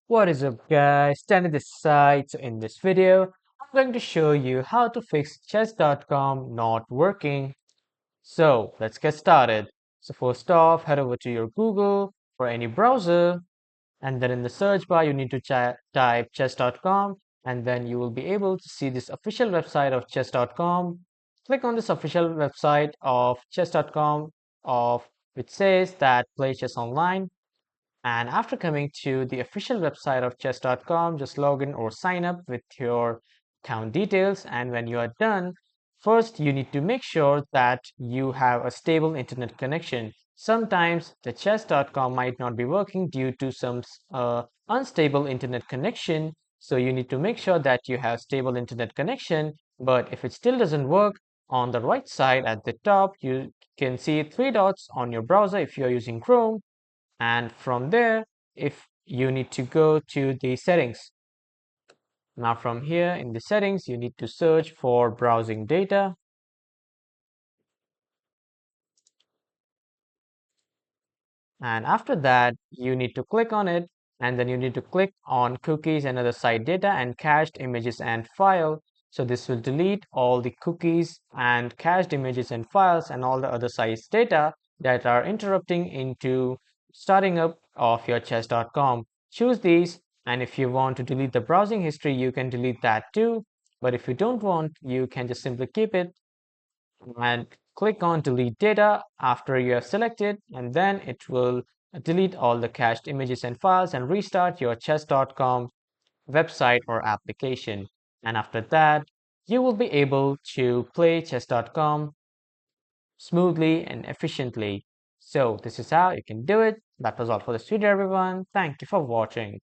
What is up guys, Standing this side. So in this video, I'm going to show you how to fix chess.com not working. So let's get started. So first off, head over to your Google or any browser, and then in the search bar you need to type chess.com, and then you will be able to see this official website of chess.com. Click on this official website of chess.com of which says that play chess online. And after coming to the official website of chess.com, just log in or sign up with your account details. And when you are done, first you need to make sure that you have a stable internet connection. Sometimes the chess.com might not be working due to some unstable internet connection. So you need to make sure that you have stable internet connection. But if it still doesn't work, on the right side at the top, you can see three dots on your browser if you're using Chrome, and from there if you need to go to the settings. Now from here in the settings you need to search for browsing data, and after that you need to click on it, and then you need to click on cookies and other site data and cached images and file. So this will delete all the cookies and cached images and files and all the other sites data that are interrupting into starting up of your chess.com. Choose these, and if you want to delete the browsing history you can delete that too, but if you don't want you can just simply keep it and click on delete data after you have selected, and then it will delete all the cached images and files and restart your chess.com website or application. And after that you will be able to play chess.com smoothly and efficiently. So this is how you can do it. That was all for this video everyone. Thank you for watching.